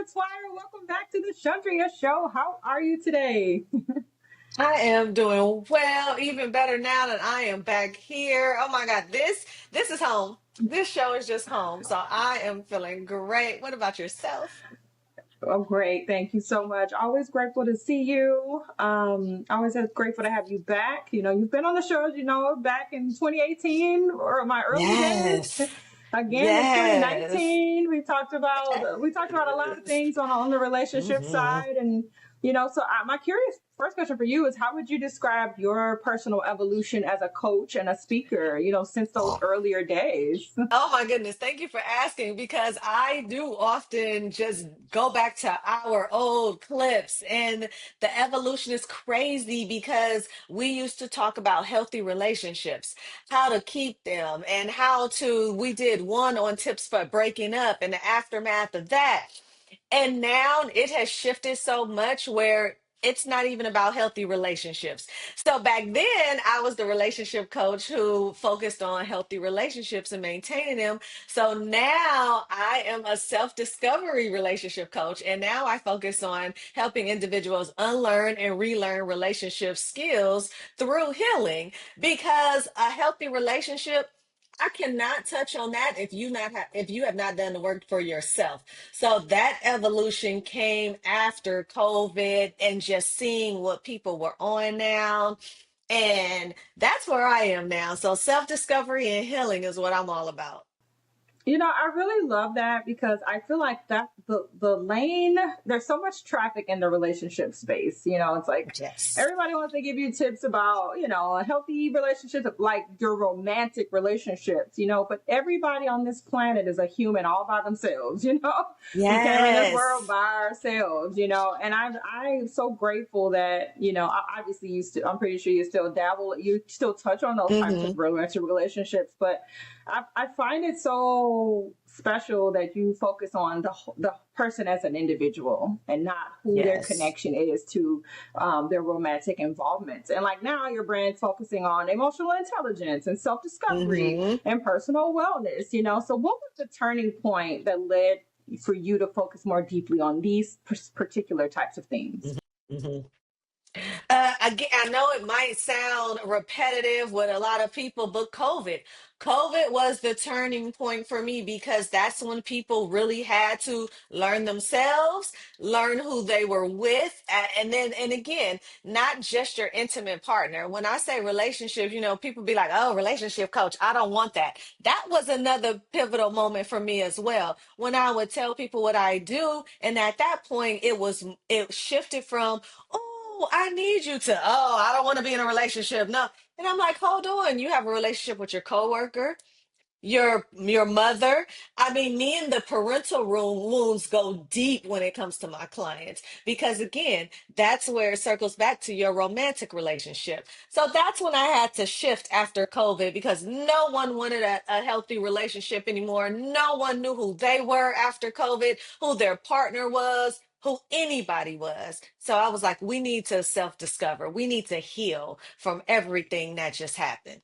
Metoyer. Welcome back to the Chundria Show. How are you today? I am doing well, even better now that I am back here. Oh my God, this is home. This show is just home. So I am feeling great. What about yourself? Oh, great. Thank you so much. Always grateful to see you. Always grateful to have you back. You've been on the show, back in 2018 or my early days. Yes. Again in Yes. 2019, we talked about a lot of Yes. things on the relationship hmm side, and my curious first question for you is, how would you describe your personal evolution as a coach and a speaker? Since those earlier days. Oh my goodness, thank you for asking because I do often just go back to our old clips, and the evolution is crazy because we used to talk about healthy relationships, how to keep them, and we did one on tips for breaking up and the aftermath of that. And now it has shifted so much where it's not even about healthy relationships. So back then, I was the relationship coach who focused on healthy relationships and maintaining them. So now I am a self discovery relationship coach. And now I focus on helping individuals unlearn and relearn relationship skills through healing, because a healthy relationship, I cannot touch on that if you have not done the work for yourself. So that evolution came after COVID and just seeing what people were on now. And that's where I am now. So self-discovery and healing is what I'm all about. I really love that because I feel like that the lane, there's so much traffic in the relationship space. It's like Yes. everybody wants to give you tips about, a healthy relationship, like your romantic relationships, but everybody on this planet is a human all by themselves, We came in this world Yes. by ourselves, and I'm so grateful that, obviously I'm pretty sure you still touch on those types of hmm romantic relationships, but I find it so special that you focus on the person as an individual and not who their Yes. connection is to their romantic involvements. And like now, your brand's focusing on emotional intelligence and self discovery hmm and personal wellness. So, what was the turning point that led for you to focus more deeply on these particular types of things? hmm Again, I know it might sound repetitive with a lot of people, but COVID was the turning point for me because that's when people really had to learn themselves, learn who they were with, and again, not just your intimate partner. When I say relationships, people be like, "Oh, relationship coach, I don't want that." That was another pivotal moment for me as well. When I would tell people what I do, and at that point, it shifted from, "Oh, I need you to, oh, I don't want to be in a relationship." No. And I'm like, hold on, you have a relationship with your coworker, your mother. I mean, me and the parental room wounds go deep when it comes to my clients because again, that's where it circles back to your romantic relationship. So that's when I had to shift after COVID because no one wanted a healthy relationship anymore. No one knew who they were after COVID, who their partner was, who anybody was. So I was like, we need to self-discover. We need to heal from everything that just happened.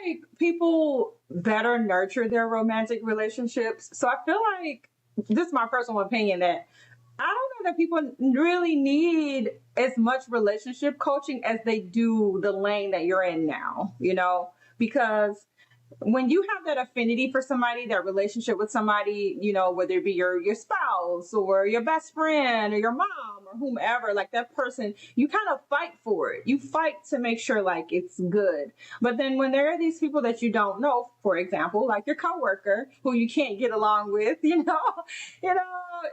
Like people better nurture their romantic relationships. So I feel like this is my personal opinion that I don't know that people really need as much relationship coaching as they do the lane that you're in now, because when you have that affinity for somebody, that relationship with somebody, whether it be your spouse or your best friend or your mom or whomever, like that person, you kind of fight for it. You fight to make sure like it's good. But then when there are these people that you don't know, for example, like your coworker who you can't get along with, you know,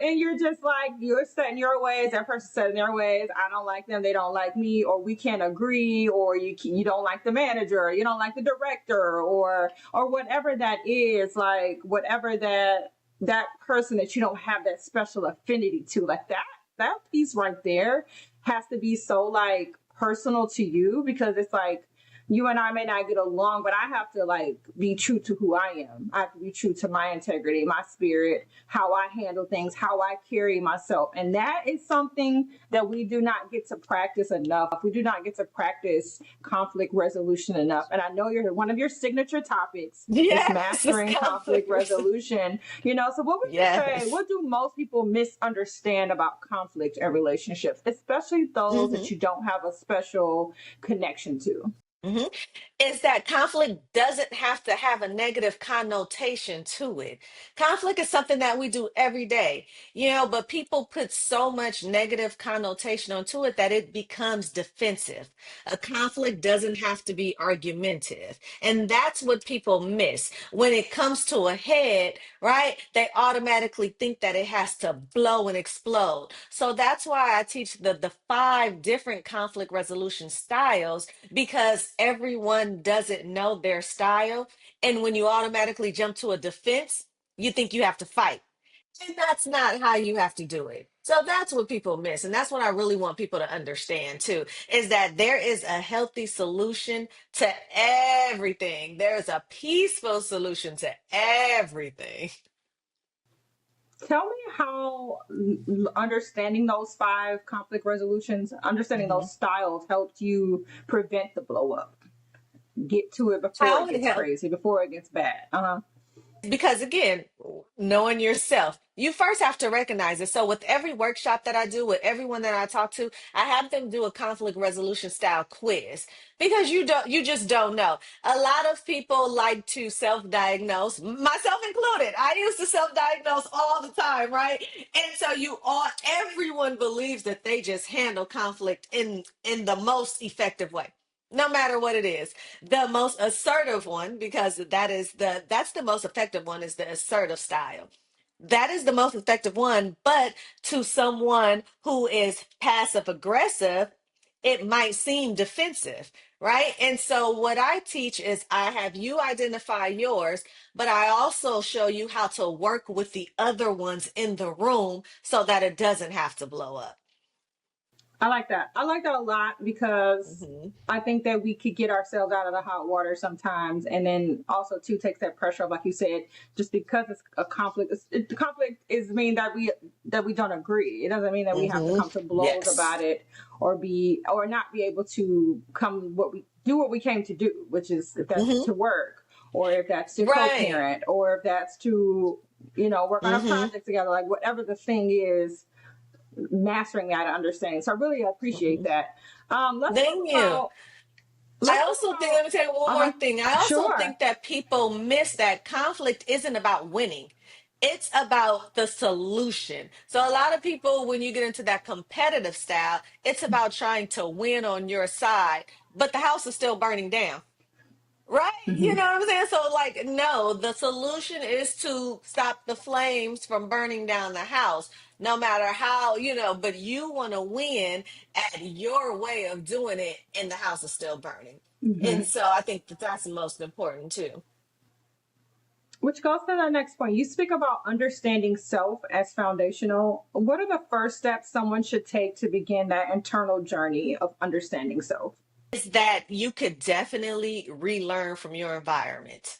and you're just like, you're set in your ways, that person's set in their ways. I don't like them, they don't like me, or we can't agree, or you don't like the manager, or you don't like the director, or whatever that is, like whatever that person that you don't have that special affinity to, like that piece right there has to be so like personal to you, because it's like you and I may not get along, but I have to like be true to who I am. I have to be true to my integrity, my spirit, how I handle things, how I carry myself. And that is something that we do not get to practice enough. We do not get to practice conflict resolution enough. And I know one of your signature topics is Yes, it's mastering conflict conflict. resolution. So what would you say? Yes. What do most people misunderstand about conflict and relationships, especially those Hmm. that you don't have a special connection to? Hmm. Is that conflict doesn't have to have a negative connotation to it. Conflict is something that we do every day, but people put so much negative connotation onto it that it becomes defensive. A conflict doesn't have to be argumentative. And that's what people miss. When it comes to a head, right, they automatically think that it has to blow and explode. So that's why I teach the five different conflict resolution styles, because everyone doesn't know their style. And when you automatically jump to a defense, you think you have to fight. And that's not how you have to do it. So that's what people miss. And that's what I really want people to understand too, is that there is a healthy solution to everything. There's a peaceful solution to everything. Tell me how understanding those five conflict resolutions, understanding Mhm. those styles helped you prevent the blow up. Get to it before How it it gets helps. crazy, before it gets bad. Because again, knowing yourself, you first have to recognize it. So with every workshop that I do, with everyone that I talk to, I have them do a conflict resolution style quiz, because you just don't know. A lot of people like to self-diagnose, myself included. I used to self-diagnose all the time, right? And so everyone believes that they just handle conflict in the most effective way, no matter what it is. The most assertive one, because that's the most effective one, is the assertive style. That is the most effective one, but to someone who is passive aggressive, it might seem defensive, right? And so what I teach is I have you identify yours, but I also show you how to work with the other ones in the room so that it doesn't have to blow up. I like that. I like that a lot because Hmm. I think that we could get ourselves out of the hot water sometimes, and then also too takes that pressure off, like you said, just because it's a conflict. The conflict is mean that we don't agree. It doesn't mean that we have to Hmm. come to blows Yes. about it, or not be able to come what we came to do, which is if that's Hmm. to work, or if that's to Right. co-parent, or if that's to work on a Hmm. project together, like whatever the thing is, mastering that understanding. So I really appreciate Hmm. that. Let's talk Thank you. about I let's talk also think, about let me tell you one more uh-huh. thing. I also Sure. think that people miss that conflict isn't about winning. It's about the solution. So a lot of people, when you get into that competitive style, it's about trying to win on your side, but the house is still burning down. Right? You Hmm. know what I'm saying? So, like, no, the solution is to stop the flames from burning down the house, no matter how, but you want to win at your way of doing it, and the house is still burning. And Hmm. so I think that that's most important too. Which goes to the next point. You speak about understanding self as foundational. What are the first steps someone should take to begin that internal journey of understanding self? Is that you could definitely relearn from your environment.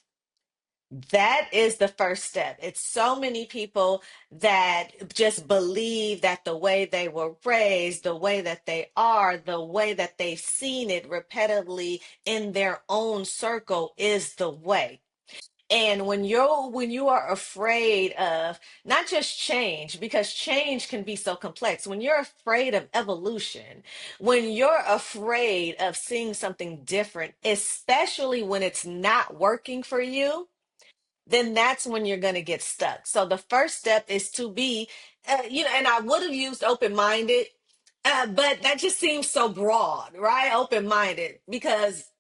That is the first step. It's so many people that just believe that the way they were raised, the way that they are, the way that they've seen it repetitively in their own circle is the way. And when you are afraid of not just change, because change can be so complex, when you're afraid of evolution, when you're afraid of seeing something different, especially when it's not working for you, then that's when you're going to get stuck. So the first step is to be, and I would have used open minded, but that just seems so broad, right? Open minded, because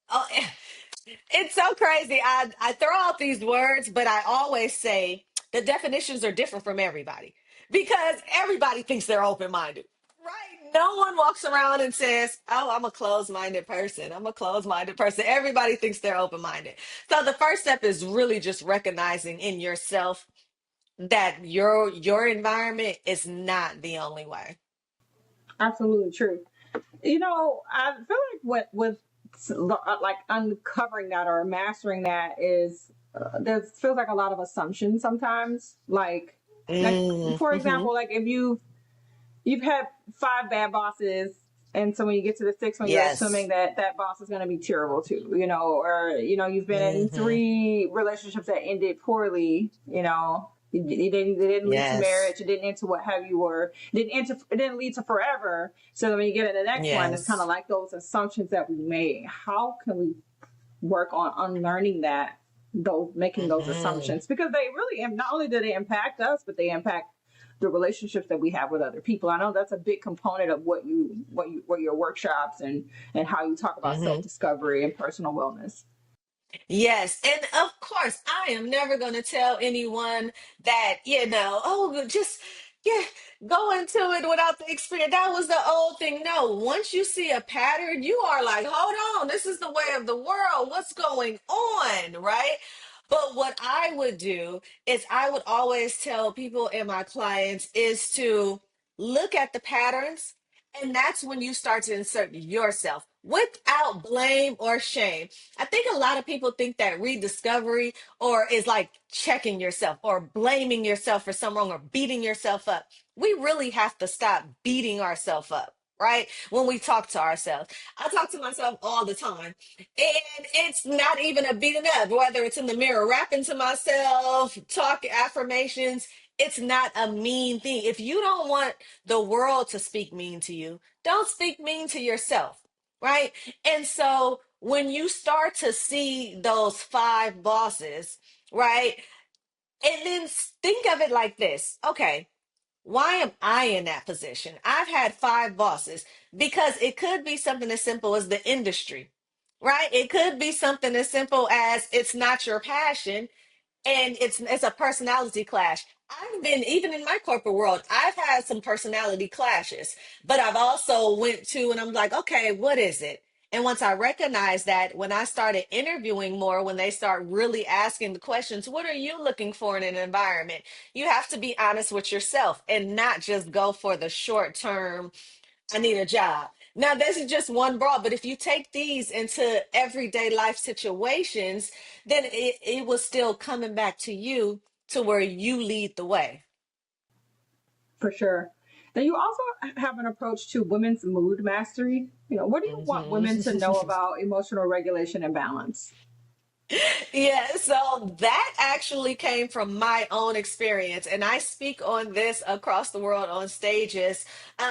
it's so crazy. I throw out these words, but I always say the definitions are different from everybody, because everybody thinks they're open minded. Right? No one walks around and says, "Oh, I'm a closed-minded person. I'm a closed-minded person." Everybody thinks they're open-minded. So the first step is really just recognizing in yourself that your environment is not the only way. Absolutely true. I feel like with like uncovering that or mastering that is there feels like a lot of assumptions sometimes. Like for Mm-hmm. example, like if you've had five bad bosses, and so when you get to the sixth one, you're Yes. assuming that that boss is going to be terrible too, or you've been in Mm-hmm. three relationships that ended poorly, they didn't lead to Yes. marriage, it didn't into what have you, or it didn't lead to forever. So then when you get to the next one, it's kind of Yes. like those assumptions that we made. How can we work on unlearning that, those making those Mm-hmm. assumptions, because they really, not only do they impact us, but they impact the relationships that we have with other people. I know that's a big component of what your workshops and how you talk about Mm-hmm. self-discovery and personal wellness. Yes, and of course, I am never going to tell anyone that, oh, just yeah, go into it without the experience. That was the old thing. No, once you see a pattern, you are like, hold on, this is the way of the world. What's going on, right? But what I would do is I would always tell people and my clients is to look at the patterns, and that's when you start to insert yourself without blame or shame. I think a lot of people think that rediscovery or is like checking yourself or blaming yourself for something wrong or beating yourself up. We really have to stop beating ourselves up, right? When we talk to ourselves. I talk to myself all the time. And it's not even a beating up, whether it's in the mirror, rapping to myself, talk affirmations. It's not a mean thing. If you don't want the world to speak mean to you, don't speak mean to yourself, right? And so when you start to see those five bosses, right? And then think of it like this. Okay, why am I in that position? I've had five bosses because it could be something as simple as the industry, right? It could be something as simple as it's not your passion and it's a personality clash. I've been, even in my corporate world, I've had some personality clashes, but I've also went to and I'm like, okay, what is it? And once I recognized that, when I started interviewing more, when they start really asking the questions, what are you looking for in an environment? You have to be honest with yourself and not just go for the short term, I need a job. Now, this is just one broad, but if you take these into everyday life situations, then it was still coming back to you to where you lead the way. For sure. Then you also have an approach to women's mood mastery. What do you want Mhm. women to know about emotional regulation and balance? Yeah, so that actually came from my own experience, and I speak on this across the world on stages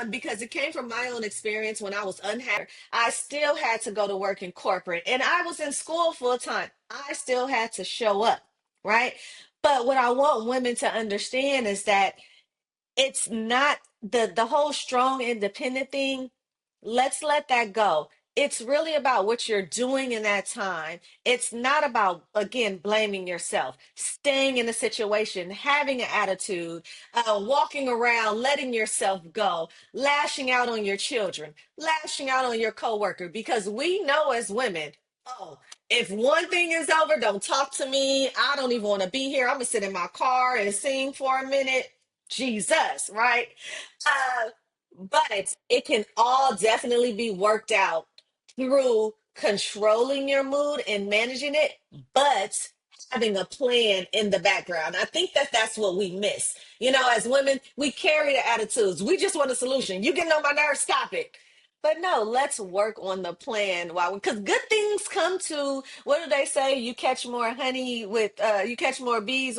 because it came from my own experience when I was unhappy. I still had to go to work in corporate, and I was in school full time. I still had to show up, right? But what I want women to understand is that it's not the whole strong independent thing. Let's let that go. It's really about what you're doing in that time. It's not about, again, blaming yourself, staying in a situation, having an attitude, walking around, letting yourself go, lashing out on your children, lashing out on your coworker, because we know as women, oh, if one thing is over, don't talk to me. I don't even want to be here. I'm gonna sit in my car and sing for a minute. Jesus, right? Uh, but it can all definitely be worked out through controlling your mood and managing it, but having a plan in the background. I think that that's what we miss. As women, we carry the attitudes. We just want a solution. You getting on my nerves, stop it. But no, let's work on the plan while because good things come to, what do they say? You catch more bees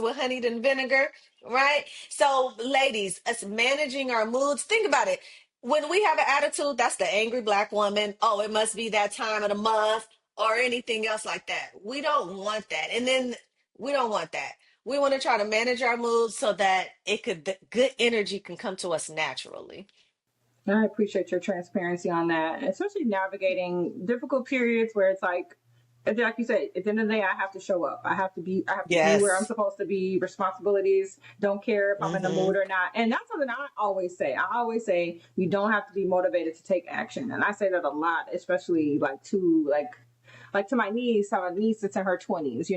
with honey than vinegar, right? So, ladies, us managing our moods, think about it. When we have an attitude, that's the angry black woman. Oh, it must be that time of the month or anything else like that. We don't want that. And then we don't want that. We want to try to manage our moods so that the good energy can come to us naturally. I appreciate your transparency on that, especially navigating difficult periods where it's like you said, at the end of the day, I have to show up. I have to be where I'm Yes. supposed to be. Responsibilities. Don't care if I'm in the Mm-hmm. mood or not. And that's something I always say. I always say you don't have to be motivated to take action. And I say that a lot, especially like to my niece, how a niece that's in her 20s,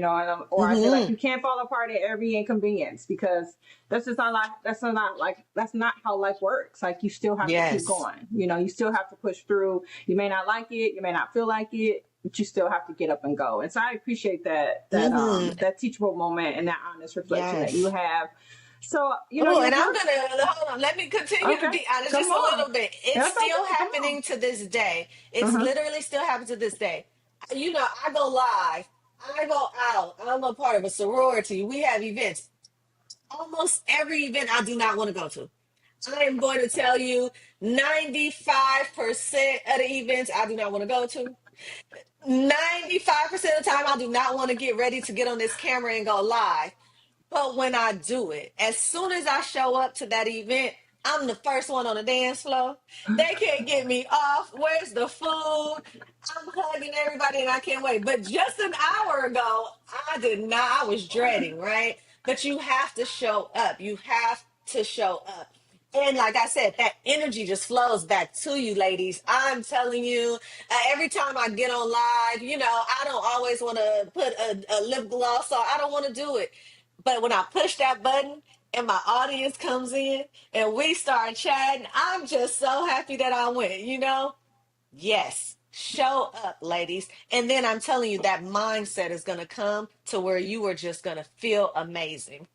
or I say like Mm-hmm. you can't fall apart at every inconvenience, because that's not how life works. Like you still have to keep Yes. going. You still have to push through. You may not like it, you may not feel like it, but you still have to get up and go. And so I appreciate Hmm. that teachable moment and that honest reflection that you Yes. have. So, Oh, and I'm your gonna hold on. Let me continue to okay, be honest come just a on. little bit. It's That's still okay. Come happening to this day. on. It's Uh-huh. literally still happening to this day. I go live. I go out. I'm a part of a sorority. We have events. Almost every event I do not want to go to. I am going to tell you 95% of the events I do not want to go to. 95% of the time I do not want to get ready to get on this camera and go live. But when I do it, as soon as I show up to that event, I'm the first one on the dance floor. They can't get me off. Where's the food? I'm hugging everybody and I can't wait. But just an hour ago, I did not. I was dreading, right? But you have to show up. You have to show up. And like I said, that energy just flows back to you, ladies. I'm telling you, every time I get on live, I don't always want to put a lip gloss on. I don't want to do it. But when I push that button and my audience comes in and we start chatting, I'm just so happy that I went. Yes, show up, ladies. And then I'm telling you, that mindset is going to come to where you are just going to feel amazing.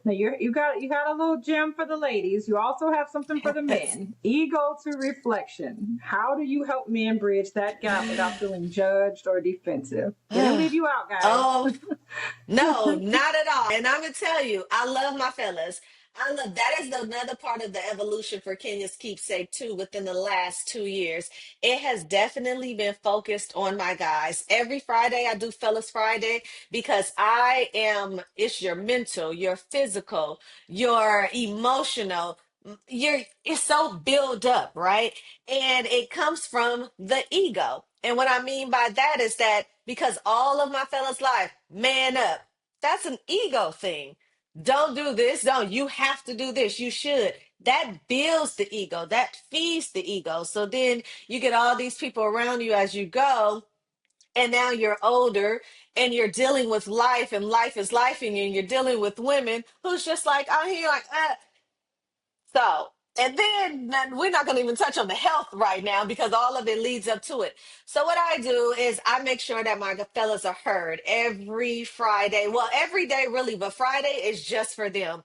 Now you got a little gem for the ladies. You also have something for the Yes. men. Ego to reflection. How do you help men bridge that gap without feeling judged or defensive? Didn't leave you out, guys. Oh, no, not at all. And I'm gonna tell you, I love my fellas. I love that is another part of the evolution for Kenya's keepsake too within the last 2 years. It has definitely been focused on my guys. Every Friday I do Fellas Friday because it's your mental, your physical, your emotional, it's so built up, right? And it comes from the ego. And what I mean by that is that because all of my fellas life, man up. That's an ego thing. Don't do this. Don't. You have to do this. You should. That builds the ego. That feeds the ego. So then you get all these people around you as you go. And now you're older and you're dealing with life and life is life and you're dealing with women who's just like, I'm here like, so, and then we're not going to even touch on the health right now because all of it leads up to it. So, what I do is I make sure that my fellas are heard every Friday. Well, every day, really, but Friday is just for them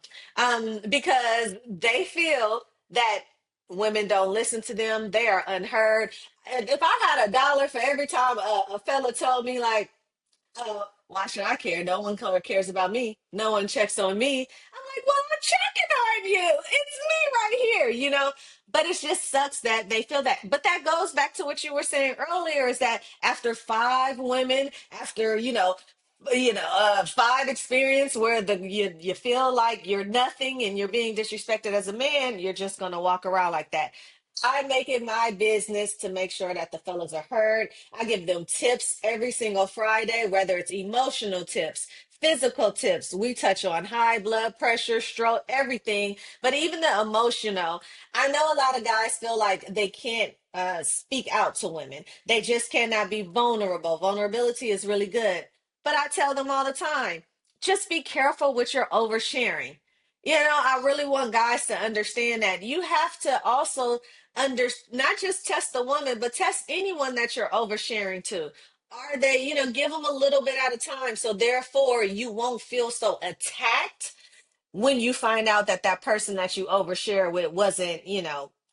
because they feel that women don't listen to them, they are unheard. And if I had $1 for every time a fella told me, like, why should I care? No one cares about me. No one checks on me. I'm like, well, I'm checking on you. It's me right here. But it just sucks that they feel that. But that goes back to what you were saying earlier is that after 5 women, after, five experience where you feel like you're nothing and you're being disrespected as a man, you're just gonna walk around like that. I make it my business to make sure that the fellas are heard. I give them tips every single Friday, whether it's emotional tips, physical tips. We touch on high blood pressure, stroke, everything, but even the emotional. I know a lot of guys feel like they can't speak out to women. They just cannot be vulnerable. Vulnerability is really good. But I tell them all the time, just be careful with your oversharing. I really want guys to understand that you have to also not just test the woman, but test anyone that you're oversharing to. Are they, give them a little bit at a time. So therefore you won't feel so attacked when you find out that that person that you overshare with wasn't,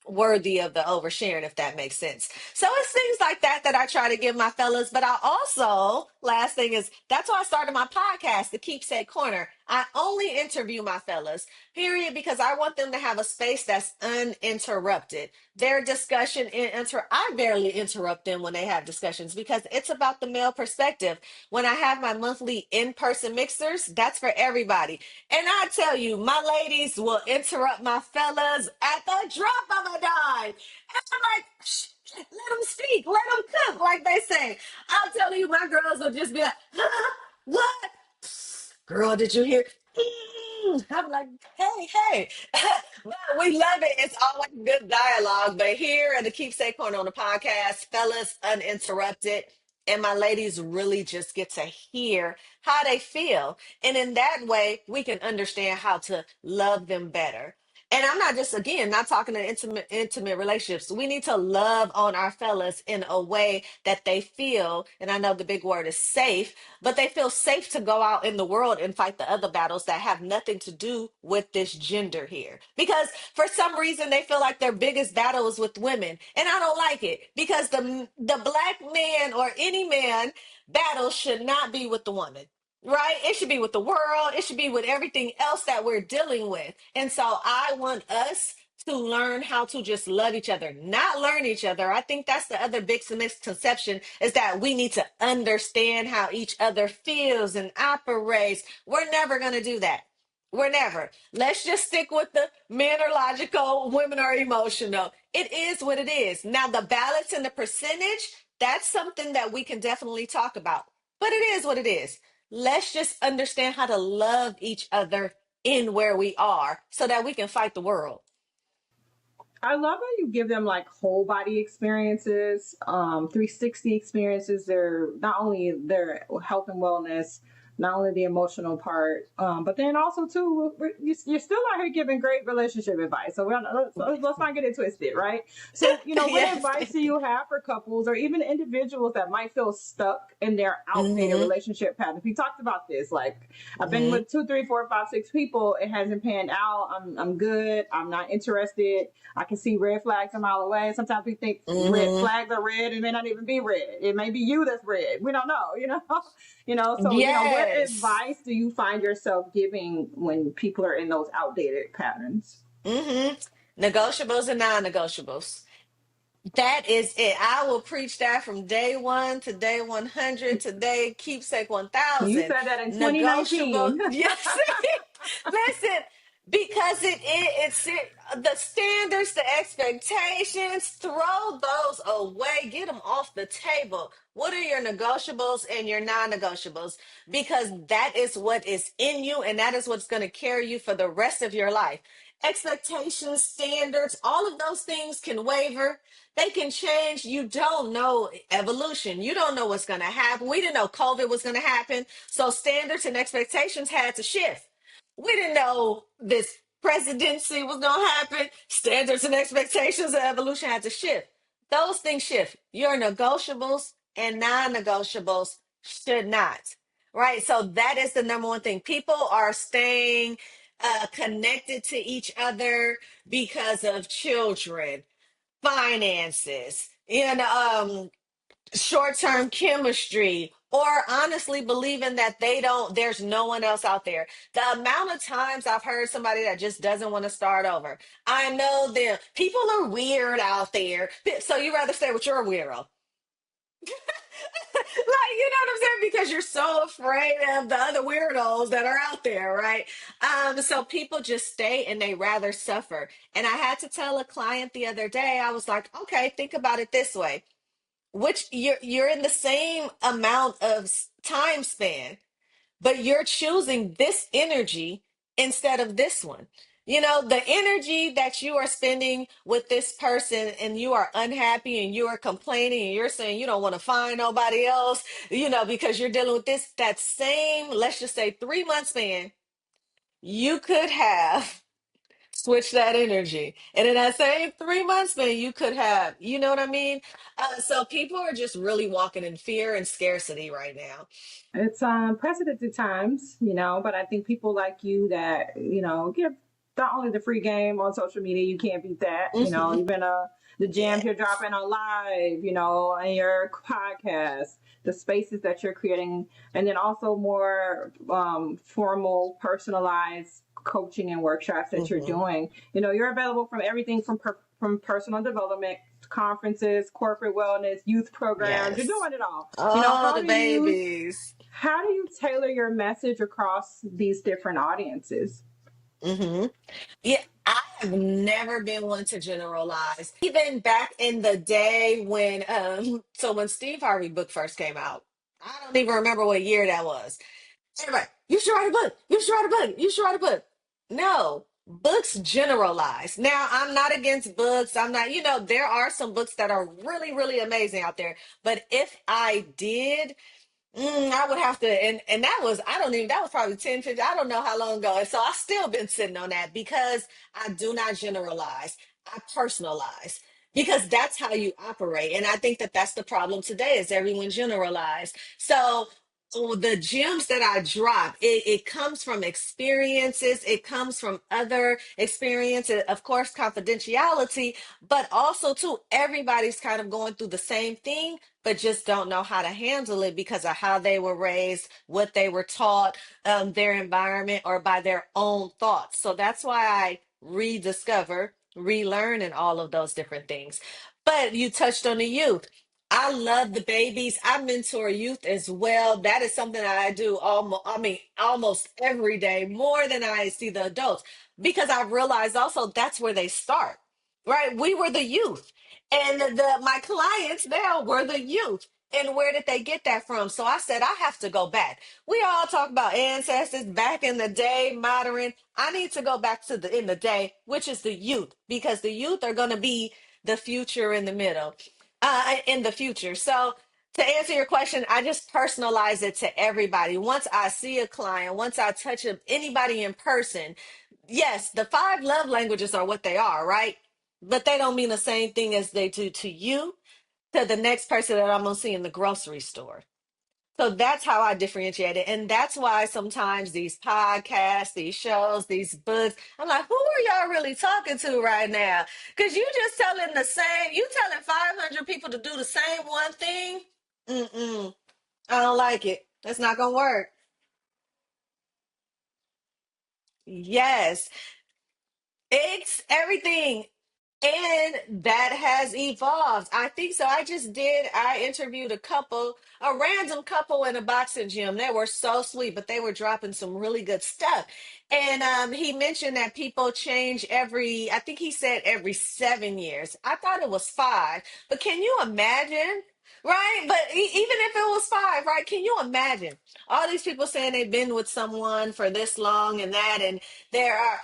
worthy of the oversharing, if that makes sense. So it's things like that that I try to give my fellas. But I also, last thing is, that's why I started my podcast, The Keepsake Corner. I only interview my fellas, period, because I want them to have a space that's uninterrupted. Their discussion, I barely interrupt them when they have discussions because it's about the male perspective. When I have my monthly in-person mixers, that's for everybody. And I tell you, my ladies will interrupt my fellas at the drop of a dime. And I'm like, shh, let them speak, let them cook, like they say. I'll tell you, my girls will just be like, huh? What? Girl, did you hear? I'm like, hey. But we love it. It's always good dialogue. But here at the Keepsake Corner on the podcast, fellas uninterrupted. And my ladies really just get to hear how they feel. And in that way, we can understand how to love them better. And I'm not just, again, not talking to intimate relationships. We need to love on our fellas in a way that they feel, and I know the big word is safe, but they feel safe to go out in the world and fight the other battles that have nothing to do with this gender here. Because for some reason they feel like their biggest battle is with women. And I don't like it, because the black man or any man battle should not be with the woman. Right? It should be with the world. It should be with everything else that we're dealing with. And so I want us to learn how to just love each other, not learn each other. I think that's the other big misconception, is that we need to understand how each other feels and operates. We're never going to do that. We're never. Let's just stick with the men are logical, women are emotional. It is what it is. Now, the balance and the percentage, that's something that we can definitely talk about. But it is what it is. Let's just understand how to love each other in where we are so that we can fight the world. I love how you give them like whole body experiences, 360 experiences. They're not only their health and wellness, not only the emotional part, but then also too, you're still out here giving great relationship advice. So let's not get it twisted, right? So, what Yes. advice do you have for couples or even individuals that might feel stuck in their outdated Mm-hmm. relationship patterns? We talked about this. Like, I've been Mm-hmm. with 2, 3, 4, 5, 6 people. It hasn't panned out. I'm good. I'm not interested. I can see red flags a mile away. Sometimes we think red Mm-hmm. flags are red. It may not even be red. It may be you that's red. We don't know. So what Yes. advice do you find yourself giving when people are in those outdated patterns? Mm-hmm. Negotiables and non-negotiables. That is it. I will preach that from day one to day 100 to day keepsake You 1000. said that in Negotiable. 2019. Yes. Listen, because the standards, the expectations, throw those away, get them off the table. What are your negotiables and your non-negotiables? Because that is what is in you, and that is what's going to carry you for the rest of your life. Expectations, standards, all of those things can waver, they can change. You don't know evolution. You don't know what's going to happen. We didn't know COVID was going to happen. So standards and expectations had to shift. We didn't know this presidency was going to happen. Standards and expectations and evolution had to shift. Those things shift. Your negotiables and non negotiables should not. Right. So that is the number one thing. People are staying connected to each other because of children, finances, in short-term chemistry, or honestly believing that there's no one else out there. The amount of times I've heard somebody that just doesn't want to start over. I know them. People are weird out there. So you rather stay with your weirdo. Like, you know what I'm saying? Because you're so afraid of the other weirdos that are out there, right? So people just stay and they rather suffer. And I had to tell a client the other day, I was like, okay, think about it this way. Which you're in the same amount of time span, but you're choosing this energy instead of this one. The energy that you are spending with this person, and you are unhappy and you are complaining and you're saying you don't want to find nobody else, because you're dealing with that same, let's just say 3 month span, you could have switch that energy. And in that same 3 months, span, you could have, you know what I mean? So people are just really walking in fear and scarcity right now. It's unprecedented times, but I think people like you that, give not only the free game on social media, you can't beat that. Hmm. Even the Yeah. jams you're dropping on live, and your podcast, the spaces that you're creating, and then also more formal, personalized coaching and workshops that you're Hmm. doing. You're available from everything from personal development, conferences, corporate wellness, youth programs. You're Yes. doing it all. Oh, How the do you babies. how do you tailor your message across these different audiences? Hmm. Yeah, I have never been one to generalize. Even back in the day when Steve Harvey book first came out, I don't even remember what year that was. Everybody, you should write a book. You should write a book. You should write a book. No, books generalize. Now, I'm not against books. I'm not, there are some books that are really, really amazing out there. But if I did, I would have to, and that was, I don't even, that was probably 10, 15, I don't know how long ago. And so I still been sitting on that because I do not generalize. I personalize because that's how you operate. And I think that that's the problem today is everyone generalized. So the gems that I drop, it comes from experiences. It comes from other experiences, of course, confidentiality, but also too, everybody's kind of going through the same thing but just don't know how to handle it because of how they were raised, what they were taught, their environment, or by their own thoughts. So that's why I rediscover, relearn, and all of those different things. But you touched on the youth. I love the babies. I mentor youth as well. That is something that I do almost every day, more than I see the adults, because I've realized also that's where they start. Right? We were the youth. And my clients now were the youth. And where did they get that from? So I said, I have to go back. We all talk about ancestors back in the day, modern. I need to go back to the in the day, which is the youth, because the youth are going to be the future in the middle, in the future. So to answer your question, I just personalize it to everybody. Once I see a client, once I touch anybody in person, yes, the five love languages are what they are, right? But they don't mean the same thing as they do to you, to the next person that I'm gonna see in the grocery store. So that's how I differentiate it. And that's why sometimes these podcasts, these shows, these books, I'm like, who are y'all really talking to right now? Because you just telling you telling 500 people to do the same one thing. Mm-mm, I don't like it. That's not gonna work. Yes, it's everything. And that has evolved. I think so. I interviewed a random couple in a boxing gym. They were so sweet, but they were dropping some really good stuff. And he mentioned that people change I think he said every 7 years. I thought it was five, but can you imagine? Right? But even if it was five, right? Can you imagine all these people saying they've been with someone for this long and that, and there are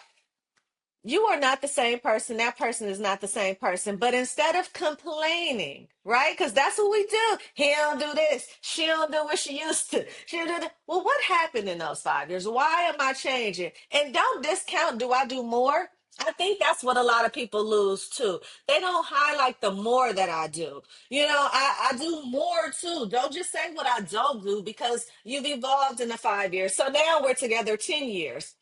you are not the same person. That person is not the same person. But instead of complaining, right? Because that's what we do. He don't do this. She don't do what she used to. She don't do that. Well, what happened in those 5 years? Why am I changing? And don't discount, do I do more? I think that's what a lot of people lose too. They don't highlight the more that I do. I do more too. Don't just say what I don't do because you've evolved in the 5 years. So now we're together 10 years.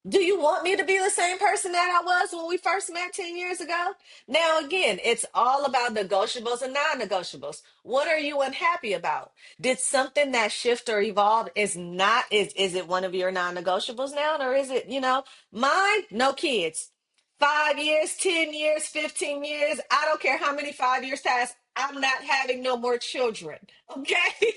Do you want me to be the same person that I was when we first met 10 years ago? Now, again, it's all about negotiables and non negotiables. What are you unhappy about? Did something that shift or evolve is it one of your non negotiables now? Or is it, mine? No kids. 5 years, 10 years, 15 years. I don't care how many 5 years pass. I'm not having no more children. Okay.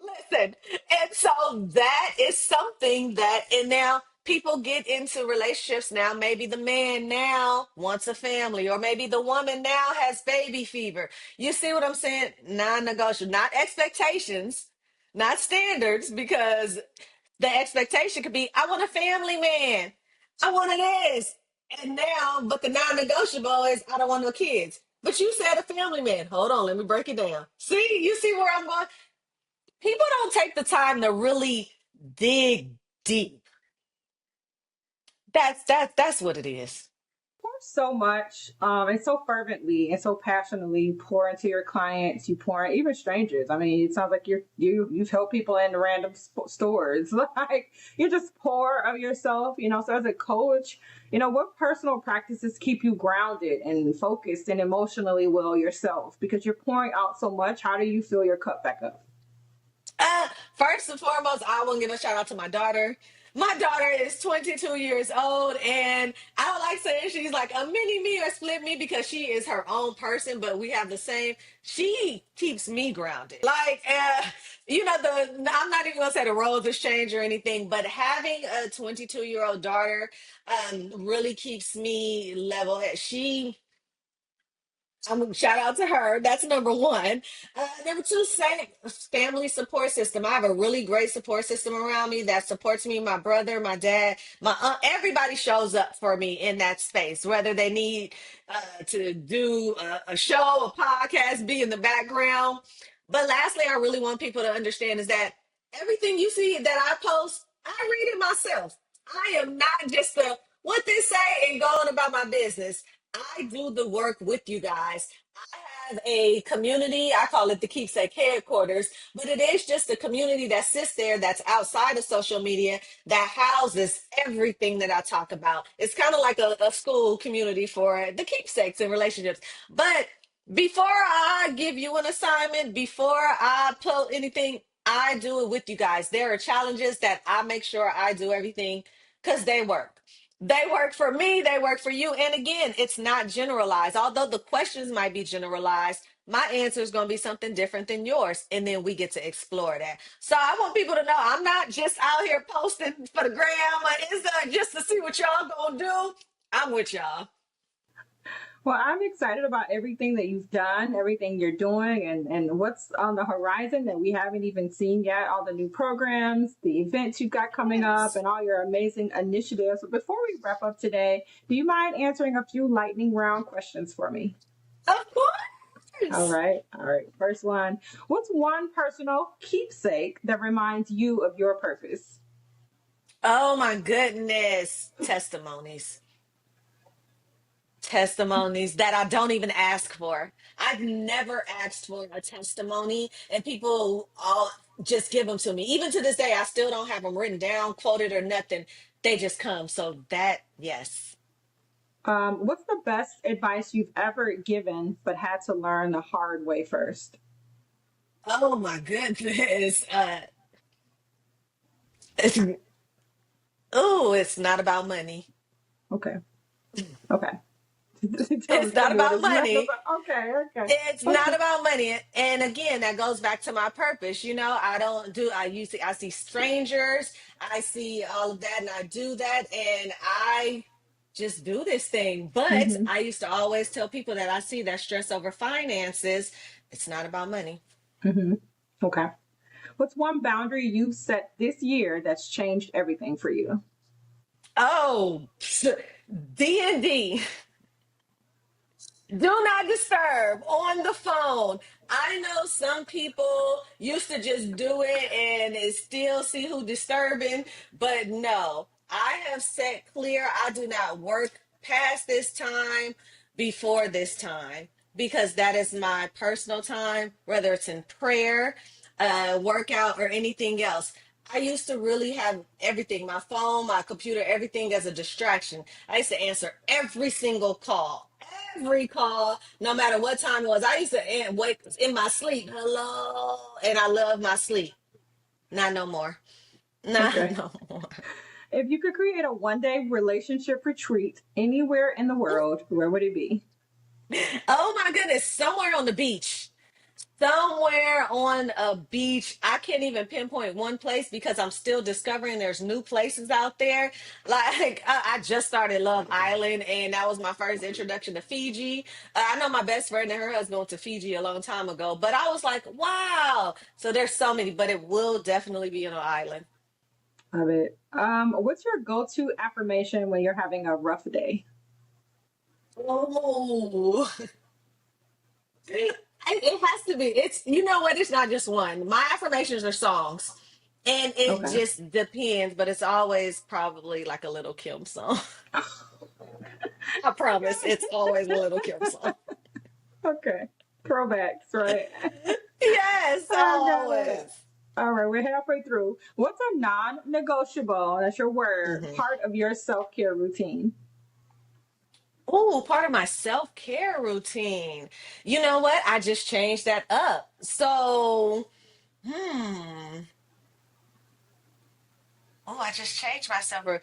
Listen, and so that is something and now people get into relationships now. Maybe the man now wants a family, or maybe the woman now has baby fever. You see what I'm saying? Non negotiable, not expectations, not standards, because the expectation could be, I want a family man. I want this. And now, but the non negotiable is, I don't want no kids. But you said a family man. Hold on, let me break it down. See, you see where I'm going? People don't take the time to really dig deep. That's what it is. Pour so much, and so fervently and so passionately pour into your clients. You pour in even strangers. I mean, it sounds like you've helped people in random stores. Like you just pour of yourself. So as a coach, what personal practices keep you grounded and focused and emotionally well yourself? Because you're pouring out so much. How do you fill your cup back up? First and foremost, I want to give a shout out to my daughter. My daughter is 22 years old, and I don't like saying she's like a mini me or split me because she is her own person, but we have the same. She keeps me grounded. Like, I'm not even gonna say the roles has changed or anything, but having a 22-year-old daughter really keeps me level head. Shout out to her. That's number one. Number two, same family support system. I have a really great support system around me that supports me. My brother, my dad, my aunt, everybody shows up for me in that space, whether they need to do a show, a podcast, be in the background. But lastly, I really want people to understand is that everything you see that I post, I read it myself. I am not just a what they say and going about my business. I do the work with you guys. I have a community. I call it the Keepsake headquarters, but it is just a community that sits there that's outside of social media that houses everything that I talk about. It's kind of like a school community for the keepsakes and relationships. But before I give you an assignment, before I put anything, I do it with you guys. There are challenges that I make sure I do everything because they work. They work for me, they work for you. And again, it's not generalized. Although the questions might be generalized, my answer is going to be something different than yours. And then we get to explore that. So I want people to know I'm not just out here posting for the gram or Insta just to see what y'all going to do. I'm with y'all. Well, I'm excited about everything that you've done, everything you're doing, and what's on the horizon that we haven't even seen yet. All the new programs, the events you've got coming up, Yes. and all your amazing initiatives. But before we wrap up today, do you mind answering a few lightning round questions for me? Of All course. right. All right. First one. What's one personal keepsake that reminds you of your purpose? Oh my goodness. Testimonies. Testimonies that I don't even ask for. I've never asked for a testimony, and people all just give them to me. Even to this day, I still don't have them written down, quoted, or nothing. They just come. So that, yes. What's the best advice you've ever given but had to learn the hard way first? Oh my goodness. It's, oh, it's not about money. Okay. Okay. It's Tell not me what about it's not money. about. Okay. Okay. It's not Okay. about money. And again, that goes back to my purpose. I don't do, I see strangers, I see all of that, and I do that, and I just do this thing. But Mm-hmm. I used to always tell people that I see that stress over finances, it's not about money. Mm-hmm. Okay. What's one boundary you've set this year that's changed everything for you? Oh, D&D. Do not disturb on the phone. I know some people used to just do it and it still see who disturbing, but no. I have set clear I do not work past this time before this time because that is my personal time, whether it's in prayer, workout, or anything else. I used to really have everything, my phone, my computer, everything as a distraction. I used to answer every call, no matter what time it was. I used to wake in my sleep, hello, and I love my sleep. Not no more. Not Okay. no more. If you could create a 1 day relationship retreat anywhere in the world, where would it be? Oh my goodness, somewhere on the beach. Somewhere on a beach. I can't even pinpoint one place because I'm still discovering there's new places out there. Like I just started Love Island, and that was my first introduction to Fiji. I know my best friend and her husband went to Fiji a long time ago, but I was like, wow. So there's so many, but it will definitely be on an island. Love it. What's your go-to affirmation when you're having a rough day? Oh, it has to be. It's you know what? It's not just one. My affirmations are songs, and it Okay. just depends. But it's always probably like a Little Kim song. I promise, it's always a Little Kim song. Okay. Throwbacks, right? Yes, I got it. always. All right, we're halfway through. What's a non-negotiable, that's your word, Hmm. part of your self-care routine? Oh, part of my self care routine. You know what? I just changed that up. So, hmm. Oh, I just changed myself. I'm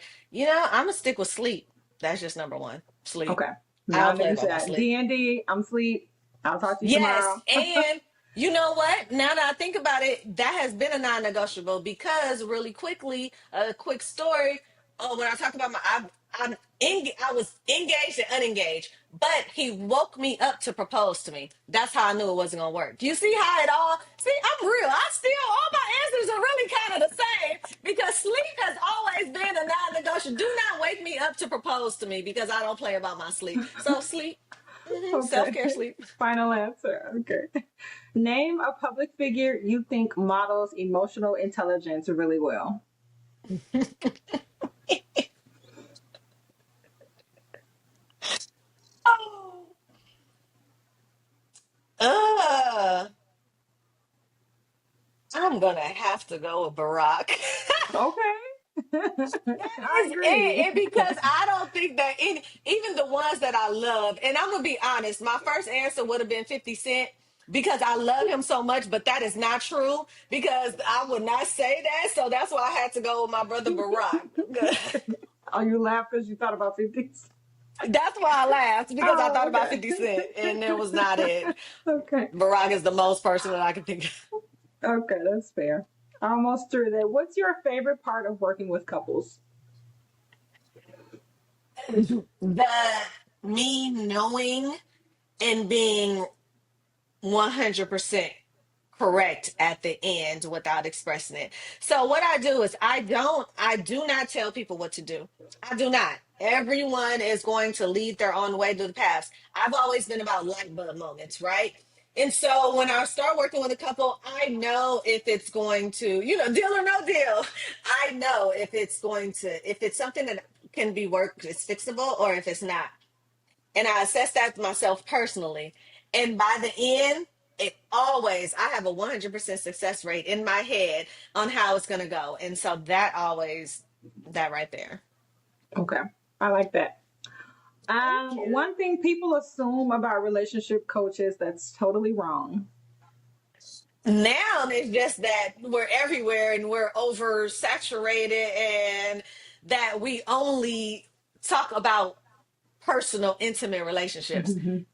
gonna stick with sleep. That's just number one. Sleep. Okay. I don't Non play about my negotiable. sleep. D&D, I'm asleep. I'll talk to you Yes, tomorrow. and you know what? Now that I think about it, that has been a non-negotiable because really quickly, a quick story. Oh, when I talk about I was engaged and unengaged, but he woke me up to propose to me. That's how I knew it wasn't gonna work. You see how it all? See, I'm real. All my answers are really kind of the same because sleep has always been a non-negotiable. Do not wake me up to propose to me because I don't play about my sleep. So sleep. Okay. Self-care sleep. Final answer. Okay. Name a public figure you think models emotional intelligence really well. Oh. Uh, I'm gonna have to go with Barack. Okay. That I is it, agree. and because I don't think that even the ones that I love, and I'm gonna be honest, my first answer would have been 50 Cent because I love him so much, but that is not true because I would not say that. So that's why I had to go with my brother Barack. Oh, you laugh because you thought about 50s. That's why I laughed because I Oh, thought about okay. 50 Cent, and it was not it. Okay. Barack is the most person that I can think Okay, that's fair. Almost through there. What's your favorite part of working with couples? of. The me knowing and being 100% correct at the end without expressing it. So what I do is I do not tell people what to do. I do not. Everyone is going to lead their own way to the past. I've always been about light bulb moments, right? And so when I start working with a couple, I know if it's going to, deal or no deal. I know if it's something that can be worked, it's fixable, or if it's not, and I assess that myself personally. And by the end, I have a 100% success rate in my head on how it's going to go. And so that right there. Okay. I like that. Thank you. One thing people assume about relationship coaches that's totally wrong. Now it's just that we're everywhere and we're oversaturated and that we only talk about personal, intimate relationships and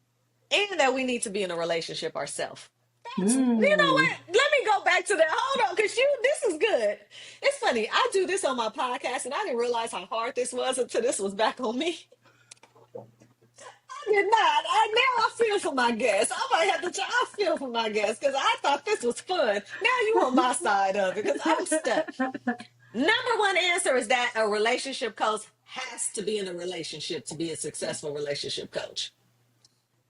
that we need to be in a relationship ourselves. You know Mm. what? Let me go back to that. Hold on, because this is good. It's funny. I do this on my podcast, and I didn't realize how hard this was until this was back on me. I did not. Now I feel for my guests. I might have to try. I feel for my guests because I thought this was fun. Now you on my side of it because I'm stuck. Number one answer is that a relationship coach has to be in a relationship to be a successful relationship coach.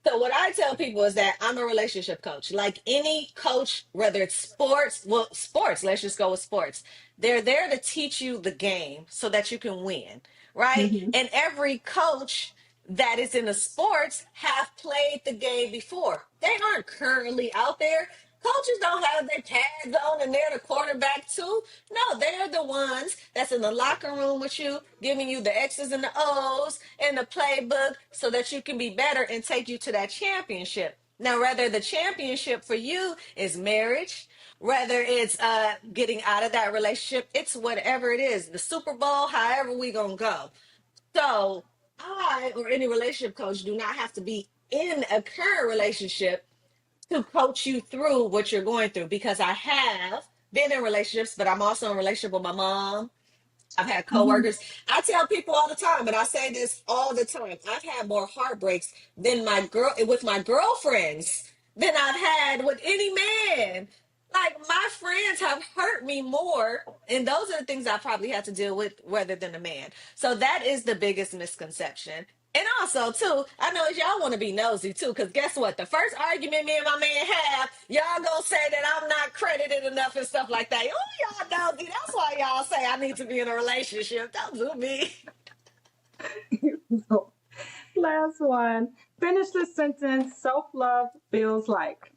So what I tell people is that I'm a relationship coach. Like any coach, whether it's sports, well, sports, let's just go with sports. They're there to teach you the game so that you can win, right? Mhm. And every coach that is in the sports have played the game before. They aren't currently out there. Coaches don't have their pads on and they're the quarterback too. No, they're the ones that's in the locker room with you, giving you the X's and the O's and the playbook so that you can be better and take you to that championship. Now, whether the championship for you is marriage, whether it's getting out of that relationship, it's whatever it is, the Super Bowl, however we gonna go. So I or any relationship coach do not have to be in a current relationship to coach you through what you're going through because I have been in relationships, but I'm also in a relationship with my mom. I've had Mhm. coworkers. I tell people all the time, and I say this all the time. I've had more heartbreaks than my girlfriends than I've had with any man. Like my friends have hurt me more, and those are the things I probably have to deal with rather than a man. So that is the biggest misconception. And also, too, I know y'all want to be nosy too, because guess what? The first argument me and my man have, y'all gonna say that I'm not credited enough and stuff like that. Oh, y'all nosy. That's why y'all say I need to be in a relationship. Don't do me. So, last one. Finish the sentence. Self love feels like.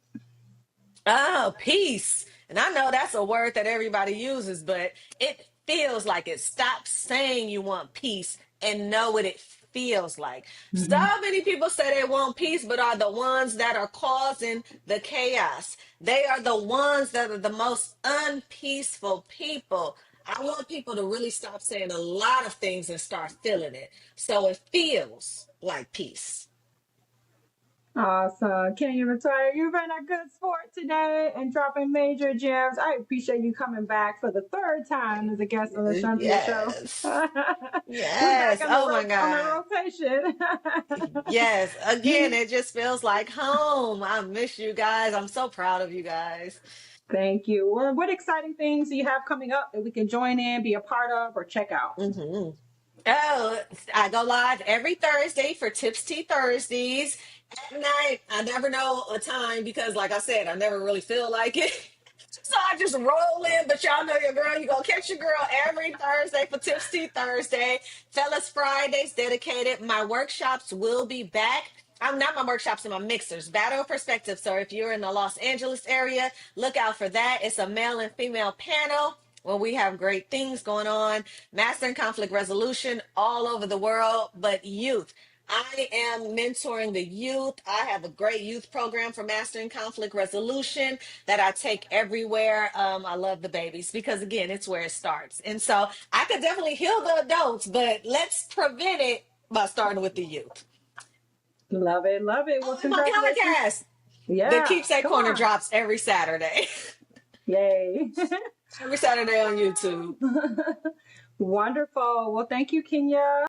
Oh, peace. And I know that's a word that everybody uses, but it feels like it. Stop saying you want peace and know what it feels like. So Mhm. many people say they want peace, but are the ones that are causing the chaos. They are the ones that are the most unpeaceful people. I want people to really stop saying a lot of things and start feeling it. So it feels like peace. Awesome. Kenya Metoyer, you've been a good sport today and dropping major gems. I appreciate you coming back for the third time as a guest on the Chundria Show. Yes. We're back Yes. on Oh my on the God. rotation. Yes. Again, it just feels like home. I miss you guys. I'm so proud of you guys. Thank you. Well, what exciting things do you have coming up that we can join in, be a part of, or check out? hmm Oh, I go live every Thursday for Tips Tea Thursdays. At night, I never know a time because, like I said, I never really feel like it. So I just roll in, but y'all know your girl. You gonna catch your girl every Thursday for Tipsy Thursday. Fellas Fridays dedicated. My workshops will be back. I'm not my workshops and my mixers. Battle of Perspective. So if you're in the Los Angeles area, look out for that. It's a male and female panel when we have great things going on. Mastering conflict resolution all over the world, but youth. I am mentoring the youth. I have a great youth program for mastering conflict resolution that I take everywhere. I love the babies because, again, it's where it starts. And so I could definitely heal the adults, but let's prevent it by starting with the youth. Love it, love it. Well, Oh, and my congratulations. podcast, the Yeah, Keepsake come Corner, on. drops every Saturday. Yay. Every Saturday on YouTube. Wonderful. Well, thank you, Kenya.